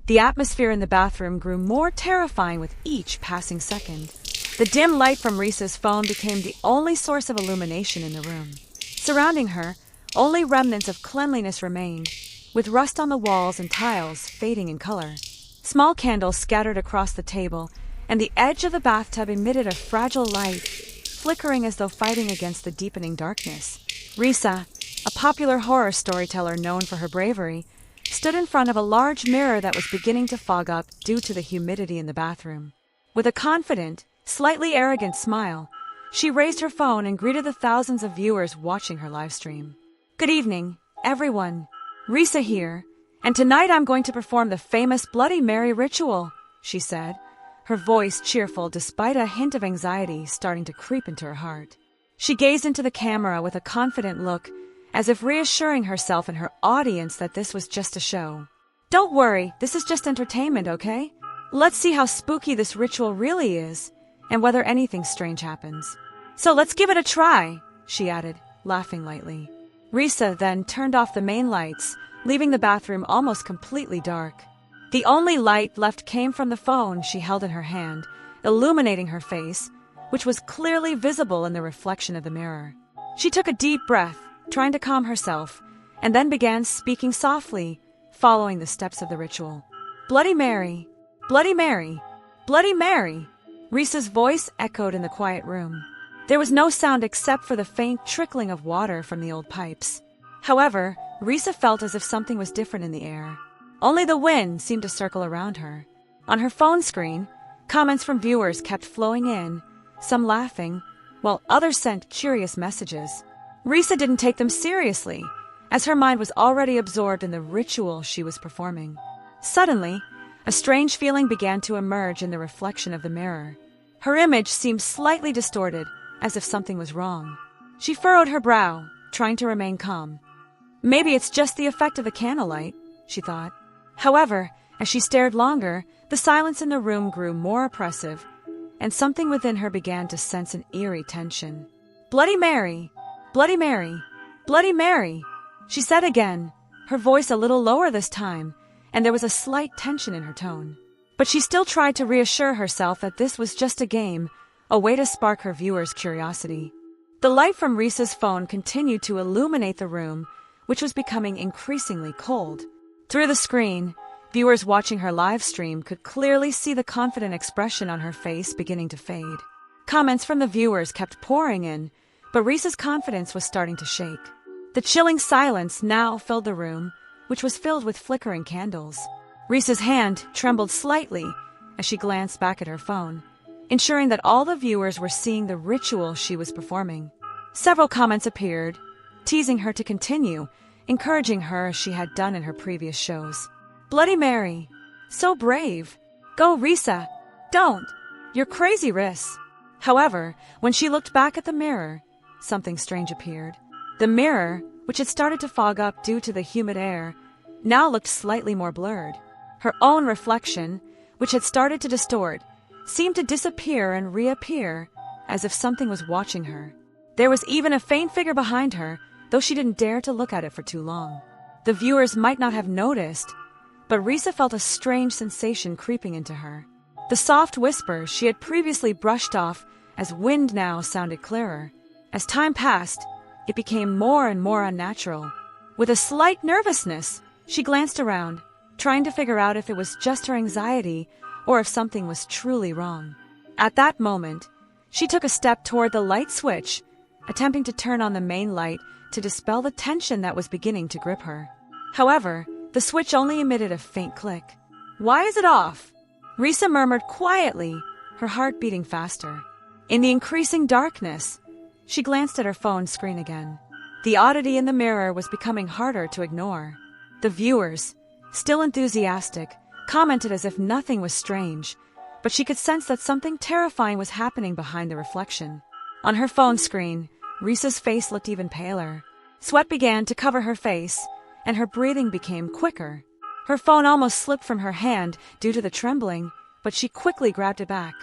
The atmosphere in the bathroom grew more terrifying with each passing second. The dim light from Risa's phone became the only source of illumination in the room. Surrounding her, only remnants of cleanliness remained, with rust on the walls and tiles fading in color. Small candles scattered across the table, and the edge of the bathtub emitted a fragile light, flickering as though fighting against the deepening darkness. Risa, a popular horror storyteller known for her bravery, stood in front of a large mirror that was beginning to fog up due to the humidity in the bathroom. With a confident, slightly arrogant smile, she raised her phone and greeted the thousands of viewers watching her live stream. "Good evening, everyone. Risa here, and tonight I'm going to perform the famous Bloody Mary ritual," she said, her voice cheerful despite a hint of anxiety starting to creep into her heart. She gazed into the camera with a confident look, as if reassuring herself and her audience that this was just a show. "Don't worry, this is just entertainment, okay? Let's see how spooky this ritual really is, and whether anything strange happens. So let's give it a try," she added, laughing lightly. Risa then turned off the main lights, leaving the bathroom almost completely dark. The only light left came from the phone she held in her hand, illuminating her face, which was clearly visible in the reflection of the mirror. She took a deep breath, trying to calm herself, and then began speaking softly, following the steps of the ritual. "Bloody Mary, Bloody Mary, Bloody Mary." Risa's voice echoed in the quiet room. There was no sound except for the faint trickling of water from the old pipes. However, Risa felt as if something was different in the air. Only the wind seemed to circle around her. On her phone screen, comments from viewers kept flowing in, some laughing, while others sent curious messages. Risa didn't take them seriously, as her mind was already absorbed in the ritual she was performing. Suddenly, a strange feeling began to emerge in the reflection of the mirror. Her image seemed slightly distorted, as if something was wrong. She furrowed her brow, trying to remain calm. "Maybe it's just the effect of the candlelight," she thought. However, as she stared longer, the silence in the room grew more oppressive, and something within her began to sense an eerie tension. "Bloody Mary! Bloody Mary! Bloody Mary!" she said again, her voice a little lower this time, and there was a slight tension in her tone. But she still tried to reassure herself that this was just a game, a way to spark her viewers' curiosity. The light from Risa's phone continued to illuminate the room, which was becoming increasingly cold. Through the screen, viewers watching her live stream could clearly see the confident expression on her face beginning to fade. Comments from the viewers kept pouring in, but Risa's confidence was starting to shake. The chilling silence now filled the room, which was filled with flickering candles. Risa's hand trembled slightly as she glanced back at her phone, ensuring that all the viewers were seeing the ritual she was performing. Several comments appeared, teasing her to continue, encouraging her as she had done in her previous shows. "Bloody Mary! So brave! Go, Risa! Don't! You're crazy, Riss!" However, when she looked back at the mirror, something strange appeared. The mirror, which had started to fog up due to the humid air, now looked slightly more blurred. Her own reflection, which had started to distort, seemed to disappear and reappear, as if something was watching her. There was even a faint figure behind her, though she didn't dare to look at it for too long. The viewers might not have noticed, but Risa felt a strange sensation creeping into her. The soft whispers she had previously brushed off as wind now sounded clearer. As time passed, it became more and more unnatural. With a slight nervousness, she glanced around, trying to figure out if it was just her anxiety or if something was truly wrong. At that moment, she took a step toward the light switch, attempting to turn on the main light to dispel the tension that was beginning to grip her. However, the switch only emitted a faint click. "Why is it off?" Risa murmured quietly, her heart beating faster. In the increasing darkness, she glanced at her phone screen again. The oddity in the mirror was becoming harder to ignore. The viewers, still enthusiastic, commented as if nothing was strange, but she could sense that something terrifying was happening behind the reflection. On her phone screen, Risa's face looked even paler. Sweat began to cover her face, and her breathing became quicker. Her phone almost slipped from her hand due to the trembling, but she quickly grabbed it back.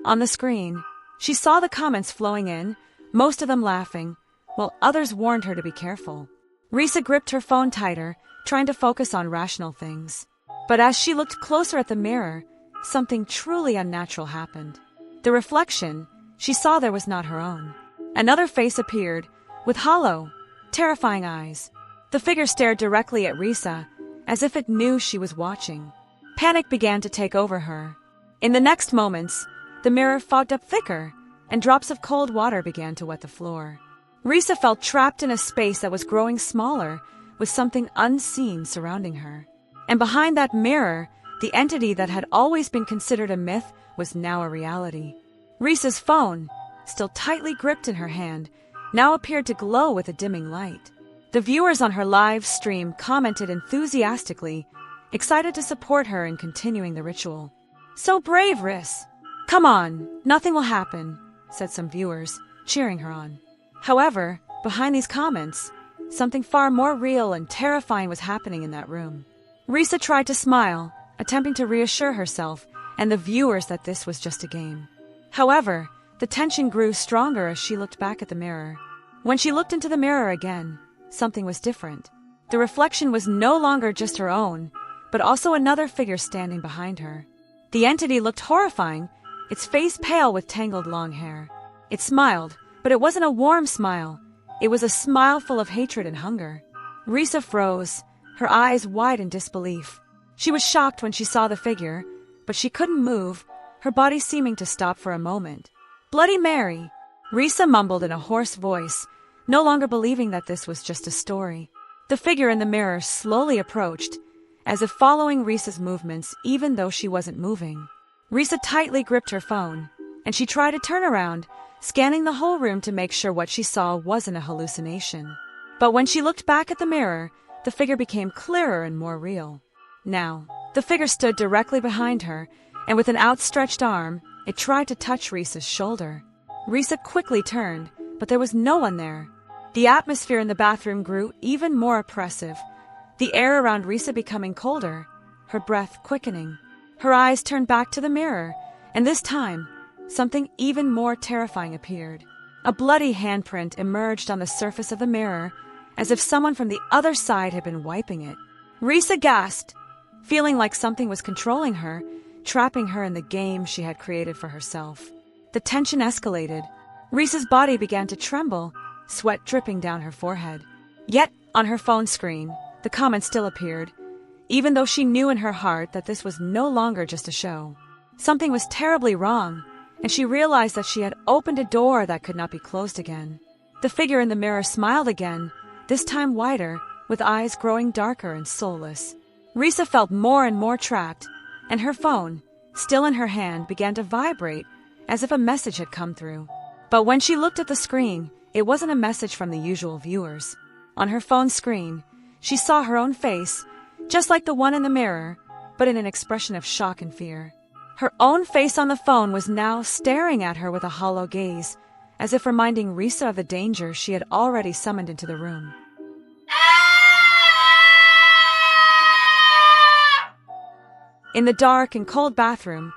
On the screen, she saw the comments flowing in, most of them laughing, while others warned her to be careful. Risa gripped her phone tighter, trying to focus on rational things. But as she looked closer at the mirror, something truly unnatural happened. The reflection she saw there was not her own. Another face appeared, with hollow, terrifying eyes. The figure stared directly at Risa, as if it knew she was watching. Panic began to take over her. In the next moments, the mirror fogged up thicker, and drops of cold water began to wet the floor. Risa felt trapped in a space that was growing smaller, with something unseen surrounding her. And behind that mirror, the entity that had always been considered a myth was now a reality. Risa's phone, still tightly gripped in her hand, now appeared to glow with a dimming light. The viewers on her live stream commented enthusiastically, excited to support her in continuing the ritual. "So brave, Riss! Come on, nothing will happen," said some viewers, cheering her on. However, behind these comments, something far more real and terrifying was happening in that room. Risa tried to smile, attempting to reassure herself and the viewers that this was just a game. However, the tension grew stronger as she looked back at the mirror. When she looked into the mirror again, something was different. The reflection was no longer just her own, but also another figure standing behind her. The entity looked horrifying, its face pale with tangled long hair. It smiled, but it wasn't a warm smile. It was a smile full of hatred and hunger. Risa froze, her eyes wide in disbelief. She was shocked when she saw the figure, but she couldn't move, her body seeming to stop for a moment. "Bloody Mary!" Risa mumbled in a hoarse voice, no longer believing that this was just a story. The figure in the mirror slowly approached, as if following Risa's movements even though she wasn't moving. Risa tightly gripped her phone, and she tried to turn around, scanning the whole room to make sure what she saw wasn't a hallucination. But when she looked back at the mirror, the figure became clearer and more real. Now, the figure stood directly behind her, and with an outstretched arm, it tried to touch Risa's shoulder. Risa quickly turned, but there was no one there. The atmosphere in the bathroom grew even more oppressive, the air around Risa becoming colder, her breath quickening. Her eyes turned back to the mirror, and this time, something even more terrifying appeared. A bloody handprint emerged on the surface of the mirror, as if someone from the other side had been wiping it. Risa gasped, feeling like something was controlling her, trapping her in the game she had created for herself. The tension escalated. Risa's body began to tremble, sweat dripping down her forehead. Yet, on her phone screen, the comment still appeared, even though she knew in her heart that this was no longer just a show. Something was terribly wrong, and she realized that she had opened a door that could not be closed again. The figure in the mirror smiled again, this time wider, with eyes growing darker and soulless. Risa felt more and more trapped, and her phone, still in her hand, began to vibrate, as if a message had come through. But when she looked at the screen, it wasn't a message from the usual viewers. On her phone screen, she saw her own face, just like the one in the mirror, but in an expression of shock and fear. Her own face on the phone was now staring at her with a hollow gaze, as if reminding Risa of the danger she had already summoned into the room. In the dark and cold bathroom,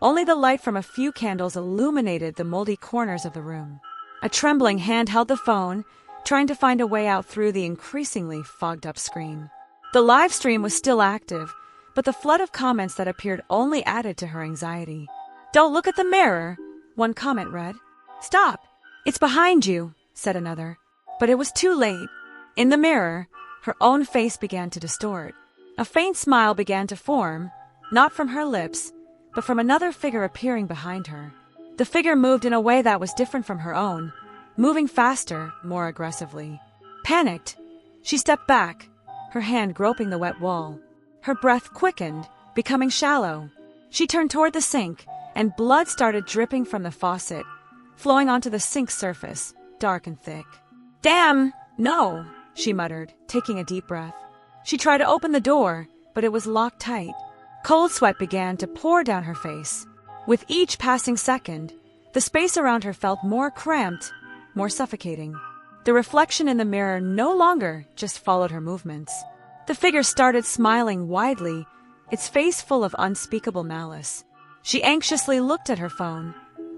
only the light from a few candles illuminated the moldy corners of the room. A trembling hand held the phone, trying to find a way out through the increasingly fogged-up screen. The live stream was still active, but the flood of comments that appeared only added to her anxiety. "Don't look at the mirror," one comment read. "Stop! It's behind you," said another. But it was too late. In the mirror, her own face began to distort. A faint smile began to form, not from her lips, but from another figure appearing behind her. The figure moved in a way that was different from her own, moving faster, more aggressively. Panicked, she stepped back, her hand groping the wet wall. Her breath quickened, becoming shallow. She turned toward the sink, and blood started dripping from the faucet, flowing onto the sink's surface, dark and thick. "Damn, no," she muttered, taking a deep breath. She tried to open the door, but it was locked tight. Cold sweat began to pour down her face. With each passing second, the space around her felt more cramped, more suffocating. The reflection in the mirror no longer just followed her movements. The figure started smiling widely, its face full of unspeakable malice. She anxiously looked at her phone,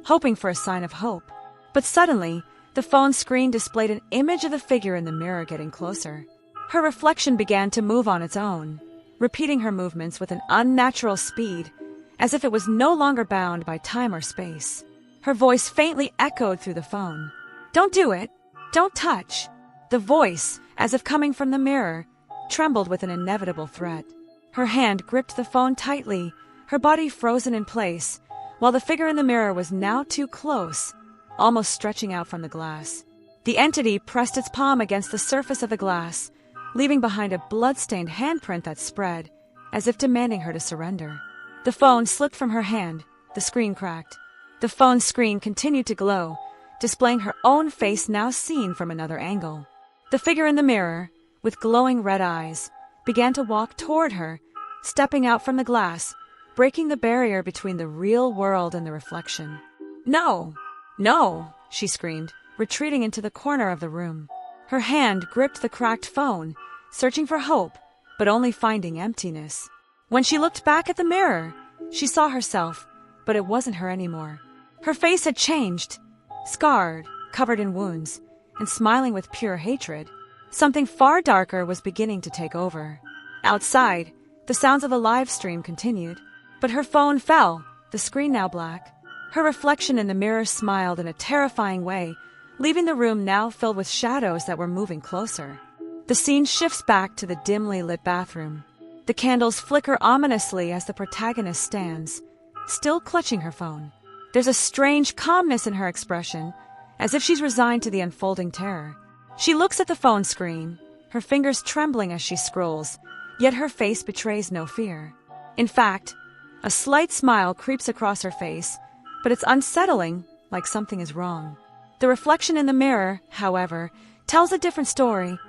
hoping for a sign of hope. But suddenly, the phone screen displayed an image of the figure in the mirror getting closer. Her reflection began to move on its own, repeating her movements with an unnatural speed, as if it was no longer bound by time or space. Her voice faintly echoed through the phone. "Don't do it. Don't touch." The voice, as if coming from the mirror, trembled with an inevitable threat. Her hand gripped the phone tightly, her body frozen in place, while the figure in the mirror was now too close, almost stretching out from the glass. The entity pressed its palm against the surface of the glass, leaving behind a blood-stained handprint that spread, as if demanding her to surrender. The phone slipped from her hand, the screen cracked. The phone's screen continued to glow, displaying her own face now seen from another angle. The figure in the mirror, with glowing red eyes, began to walk toward her, stepping out from the glass, breaking the barrier between the real world and the reflection. "No! No!" she screamed, retreating into the corner of the room. Her hand gripped the cracked phone, searching for hope, but only finding emptiness. When she looked back at the mirror, she saw herself, but it wasn't her anymore. Her face had changed, scarred, covered in wounds, and smiling with pure hatred. Something far darker was beginning to take over. Outside, the sounds of the live stream continued, but her phone fell, the screen now black. Her reflection in the mirror smiled in a terrifying way, leaving the room now filled with shadows that were moving closer. The scene shifts back to the dimly lit bathroom. The candles flicker ominously as the protagonist stands, still clutching her phone. There's a strange calmness in her expression, as if she's resigned to the unfolding terror. She looks at the phone screen, her fingers trembling as she scrolls, yet her face betrays no fear. In fact, a slight smile creeps across her face, but it's unsettling, like something is wrong. The reflection in the mirror, however, tells a different story.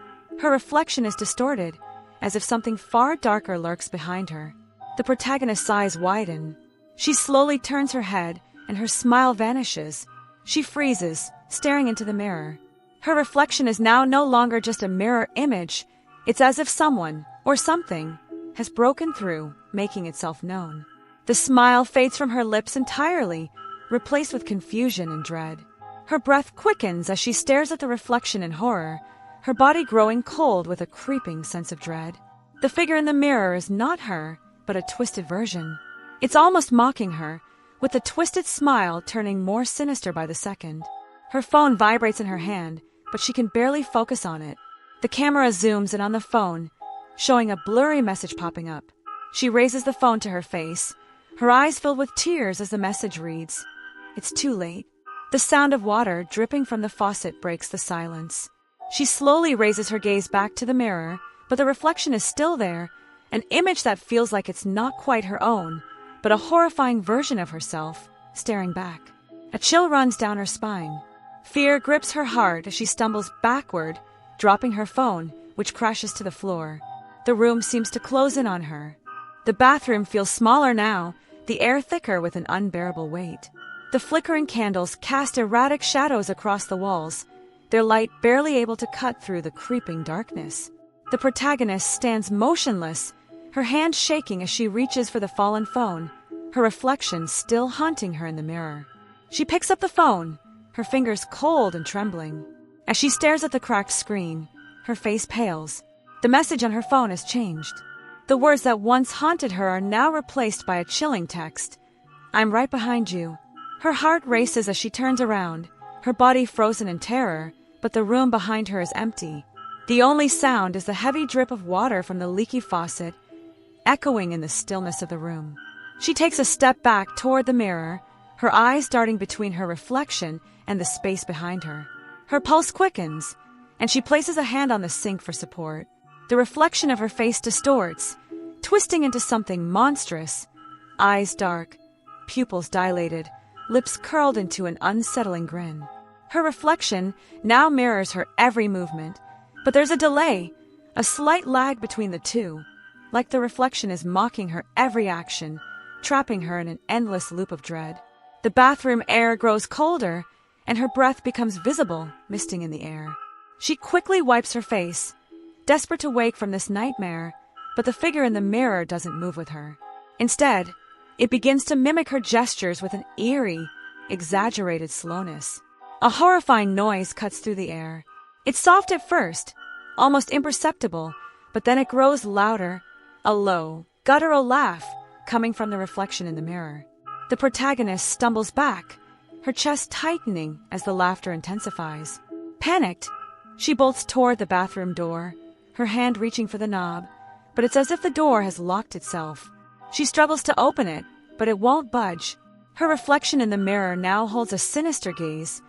Her reflection is distorted, as if something far darker lurks behind her. The protagonist's eyes widen. She slowly turns her head, and her smile vanishes. She freezes, staring into the mirror. Her reflection is now no longer just a mirror image. It's as if someone, or something, has broken through, making itself known. The smile fades from her lips entirely, replaced with confusion and dread. Her breath quickens as she stares at the reflection in horror, her body growing cold with a creeping sense of dread. The figure in the mirror is not her, but a twisted version. It's almost mocking her, with the twisted smile turning more sinister by the second. Her phone vibrates in her hand, but she can barely focus on it. The camera zooms in on the phone, showing a blurry message popping up. She raises the phone to her face, her eyes filled with tears as the message reads, "It's too late." The sound of water dripping from the faucet breaks the silence. She slowly raises her gaze back to the mirror, but the reflection is still there, an image that feels like it's not quite her own, but a horrifying version of herself, staring back. A chill runs down her spine. Fear grips her heart as she stumbles backward, dropping her phone, which crashes to the floor. The room seems to close in on her. The bathroom feels smaller now, the air thicker with an unbearable weight. The flickering candles cast erratic shadows across the walls, their light barely able to cut through the creeping darkness. The protagonist stands motionless, her hand shaking as she reaches for the fallen phone, her reflection still haunting her in the mirror. She picks up the phone, her fingers cold and trembling. As she stares at the cracked screen, her face pales. The message on her phone has changed. The words that once haunted her are now replaced by a chilling text. "I'm right behind you." Her heart races as she turns around, her body frozen in terror, but the room behind her is empty. The only sound is the heavy drip of water from the leaky faucet, echoing in the stillness of the room. She takes a step back toward the mirror, her eyes darting between her reflection and the space behind her. Her pulse quickens, and she places a hand on the sink for support. The reflection of her face distorts, twisting into something monstrous. Eyes dark, pupils dilated, lips curled into an unsettling grin. Her reflection now mirrors her every movement, but there's a delay, a slight lag between the two, like the reflection is mocking her every action, trapping her in an endless loop of dread. The bathroom air grows colder, and her breath becomes visible, misting in the air. She quickly wipes her face, desperate to wake from this nightmare, but the figure in the mirror doesn't move with her. Instead, it begins to mimic her gestures with an eerie, exaggerated slowness. A horrifying noise cuts through the air. It's soft at first, almost imperceptible, but then it grows louder, a low, guttural laugh coming from the reflection in the mirror. The protagonist stumbles back, her chest tightening as the laughter intensifies. Panicked, she bolts toward the bathroom door, her hand reaching for the knob, but it's as if the door has locked itself. She struggles to open it, but it won't budge. Her reflection in the mirror now holds a sinister gaze,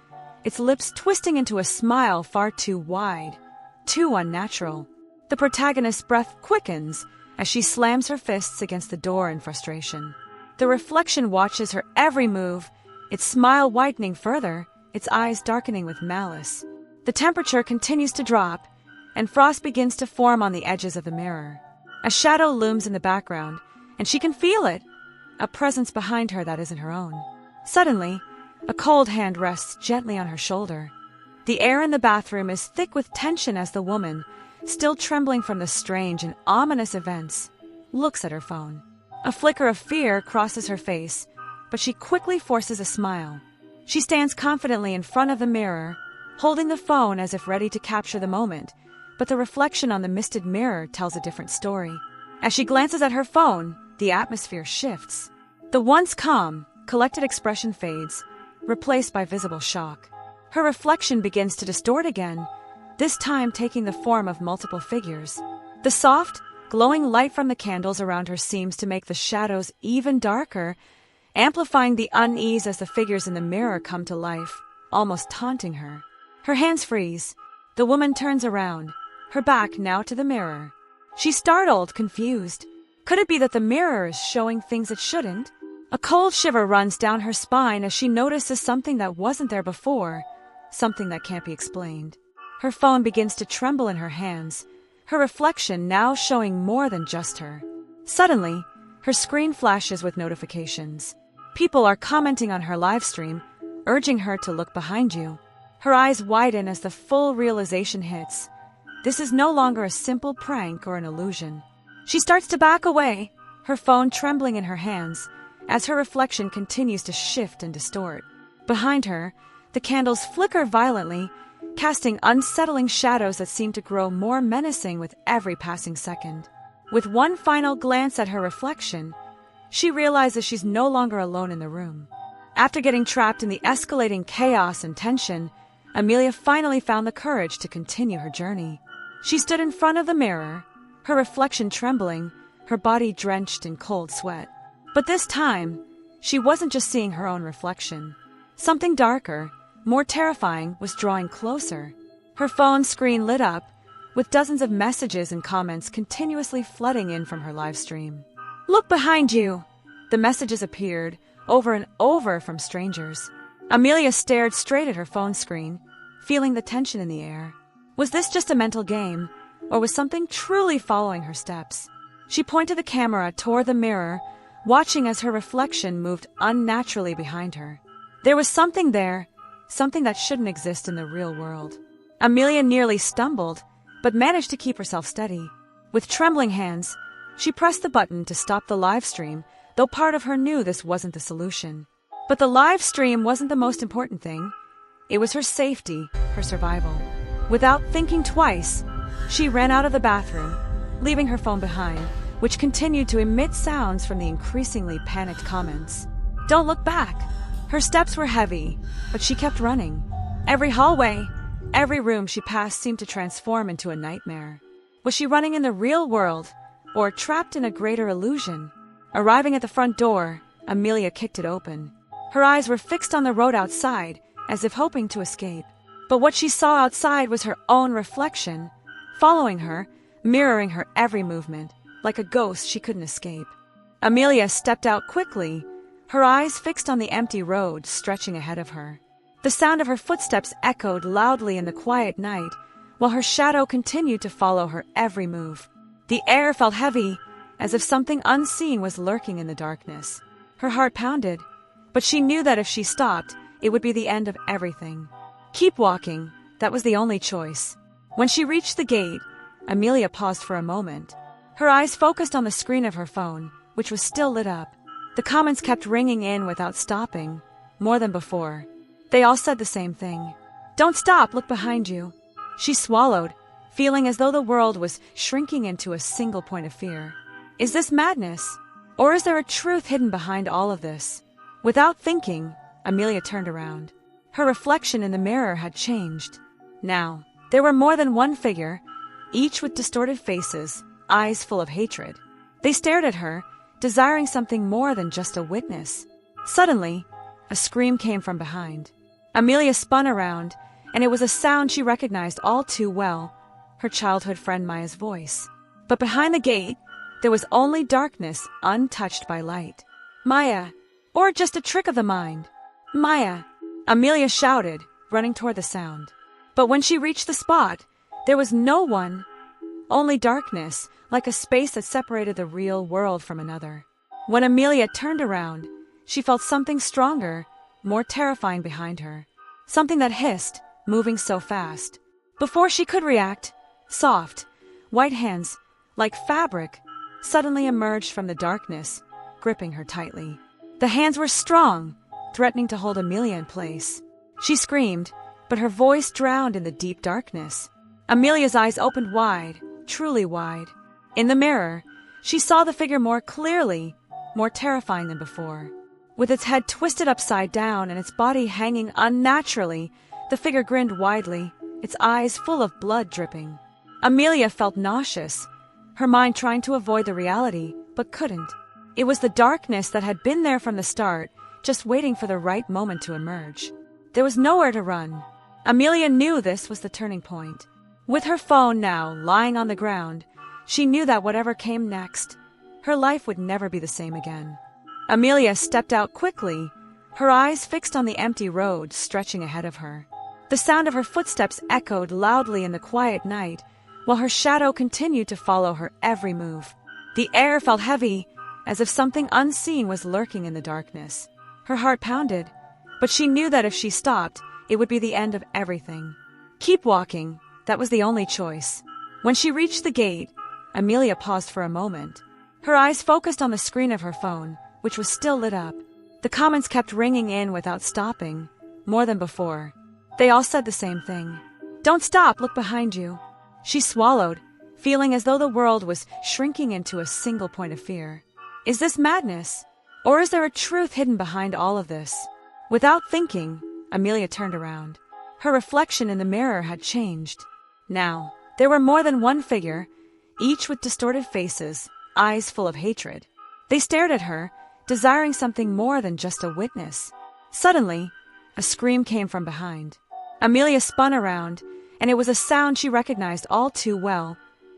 its lips twisting into a smile far too wide, too unnatural. The protagonist's breath quickens as she slams her fists against the door in frustration. The reflection watches her every move, its smile widening further, its eyes darkening with malice. The temperature continues to drop, and frost begins to form on the edges of the mirror. A shadow looms in the background, and she can feel it, a presence behind her that isn't her own. Suddenly, a cold hand rests gently on her shoulder. The air in the bathroom is thick with tension as the woman, still trembling from the strange and ominous events, looks at her phone. A flicker of fear crosses her face, but she quickly forces a smile. She stands confidently in front of the mirror, holding the phone as if ready to capture the moment, but the reflection on the misted mirror tells a different story. As she glances at her phone, the atmosphere shifts. The once calm, collected expression fades, replaced by visible shock. Her reflection begins to distort again, this time taking the form of multiple figures. The soft, glowing light from the candles around her seems to make the shadows even darker, amplifying the unease as the figures in the mirror come to life, almost taunting her. Her hands freeze. The woman turns around, her back now to the mirror. She's startled, confused. Could it be that the mirror is showing things it shouldn't? A cold shiver runs down her spine as she notices something that wasn't there before, something that can't be explained. Her phone begins to tremble in her hands, her reflection now showing more than just her. Suddenly, her screen flashes with notifications. People are commenting on her live stream, urging her to look behind you. Her eyes widen as the full realization hits. This is no longer a simple prank or an illusion. She starts to back away, her phone trembling in her hands, as her reflection continues to shift and distort. Behind her, the candles flicker violently, casting unsettling shadows that seem to grow more menacing with every passing second. With one final glance at her reflection, she realizes she's no longer alone in the room. After getting trapped in the escalating chaos and tension, Amelia finally found the courage to continue her journey. She stood in front of the mirror, her reflection trembling, her body drenched in cold sweat. But this time, she wasn't just seeing her own reflection. Something darker, more terrifying, was drawing closer. Her phone screen lit up, with dozens of messages and comments continuously flooding in from her live stream. "Look behind you!" The messages appeared, over and over from strangers. Amelia stared straight at her phone screen, feeling the tension in the air. Was this just a mental game, or was something truly following her steps? She pointed the camera toward the mirror, watching as her reflection moved unnaturally behind her. There was something there, something that shouldn't exist in the real world. Amelia nearly stumbled, but managed to keep herself steady. With trembling hands, she pressed the button to stop the live stream, though part of her knew this wasn't the solution. But the live stream wasn't the most important thing. It was her safety, her survival. Without thinking twice, she ran out of the bathroom, leaving her phone behind, which continued to emit sounds from the increasingly panicked comments. "Don't look back!" Her steps were heavy, but she kept running. Every hallway, every room she passed seemed to transform into a nightmare. Was she running in the real world, or trapped in a greater illusion? Arriving at the front door, Amelia kicked it open. Her eyes were fixed on the road outside, as if hoping to escape. But what she saw outside was her own reflection, following her, mirroring her every movement. Like a ghost, she couldn't escape. Amelia stepped out quickly, her eyes fixed on the empty road stretching ahead of her. The sound of her footsteps echoed loudly in the quiet night, while her shadow continued to follow her every move. The air felt heavy, as if something unseen was lurking in the darkness. Her heart pounded, but she knew that if she stopped, it would be the end of everything. Keep walking, that was the only choice. When she reached the gate, Amelia paused for a moment. Her eyes focused on the screen of her phone, which was still lit up. The comments kept ringing in without stopping, more than before. They all said the same thing. "Don't stop, look behind you." She swallowed, feeling as though the world was shrinking into a single point of fear. Is this madness? Or is there a truth hidden behind all of this? Without thinking, Amelia turned around. Her reflection in the mirror had changed. Now, there were more than one figure, each with distorted faces, eyes full of hatred. They stared at her, desiring something more than just a witness. Suddenly, a scream came from behind. Amelia spun around, and it was a sound she recognized all too well, her childhood friend Maya's voice. But behind the gate, there was only darkness untouched by light. Maya, or just a trick of the mind. Maya, Amelia shouted, running toward the sound. But when she reached the spot, there was no one, only darkness, like a space that separated the real world from another. When Amelia turned around, she felt something stronger, more terrifying behind her. Something that hissed, moving so fast. Before she could react, soft, white hands, like fabric, suddenly emerged from the darkness, gripping her tightly. The hands were strong, threatening to hold Amelia in place. She screamed, but her voice drowned in the deep darkness. Amelia's eyes opened wide, truly wide. In the mirror, she saw the figure more clearly, more terrifying than before. With its head twisted upside down and its body hanging unnaturally, the figure grinned widely, its eyes full of blood dripping. Amelia felt nauseous, her mind trying to avoid the reality, but couldn't. It was the darkness that had been there from the start, just waiting for the right moment to emerge. There was nowhere to run. Amelia knew this was the turning point. With her phone now lying on the ground, she knew that whatever came next, her life would never be the same again. Amelia stepped out quickly, her eyes fixed on the empty road stretching ahead of her. The sound of her footsteps echoed loudly in the quiet night, while her shadow continued to follow her every move. The air felt heavy, as if something unseen was lurking in the darkness. Her heart pounded, but she knew that if she stopped, it would be the end of everything. Keep walking, that was the only choice. When she reached the gate, Amelia paused for a moment. Her eyes focused on the screen of her phone, which was still lit up. The comments kept ringing in without stopping, more than before. They all said the same thing. "Don't stop, look behind you." She swallowed, feeling as though the world was shrinking into a single point of fear. Is this madness? Or is there a truth hidden behind all of this? Without thinking, Amelia turned around. Her reflection in the mirror had changed. Now, there were more than one figure, each with distorted faces, eyes full of hatred. They stared at her, desiring something more than just a witness. Suddenly, a scream came from behind. Amelia spun around, and it was a sound she recognized all too well,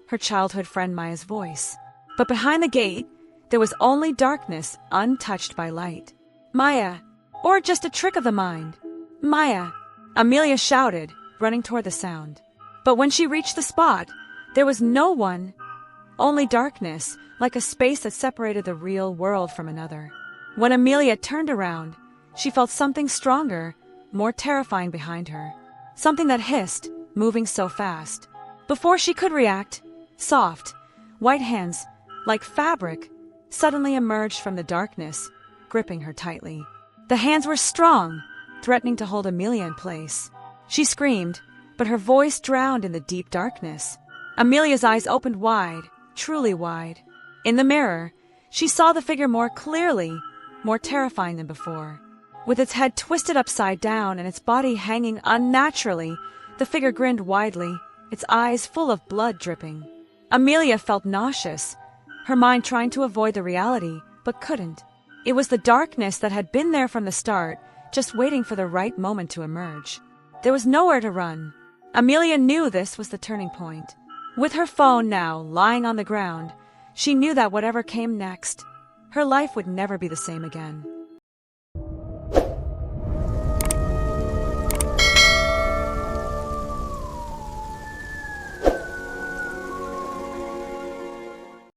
her childhood friend Maya's voice. But behind the gate, there was only darkness untouched by light. Maya, or just a trick of the mind. Maya, Amelia shouted, running toward the sound. But when she reached the spot, there was no one, only darkness, like a space that separated the real world from another. When Amelia turned around, she felt something stronger, more terrifying behind her. Something that hissed, moving so fast. Before she could react, soft, white hands, like fabric, suddenly emerged from the darkness, gripping her tightly. The hands were strong, threatening to hold Amelia in place. She screamed, but her voice drowned in the deep darkness. Amelia's eyes opened wide, truly wide. In the mirror, she saw the figure more clearly, more terrifying than before. With its head twisted upside down and its body hanging unnaturally, the figure grinned widely, its eyes full of blood dripping. Amelia felt nauseous, her mind trying to avoid the reality, but couldn't. It was the darkness that had been there from the start, just waiting for the right moment to emerge. There was nowhere to run. Amelia knew this was the turning point. With her phone now lying on the ground, she knew that whatever came next, her life would never be the same again.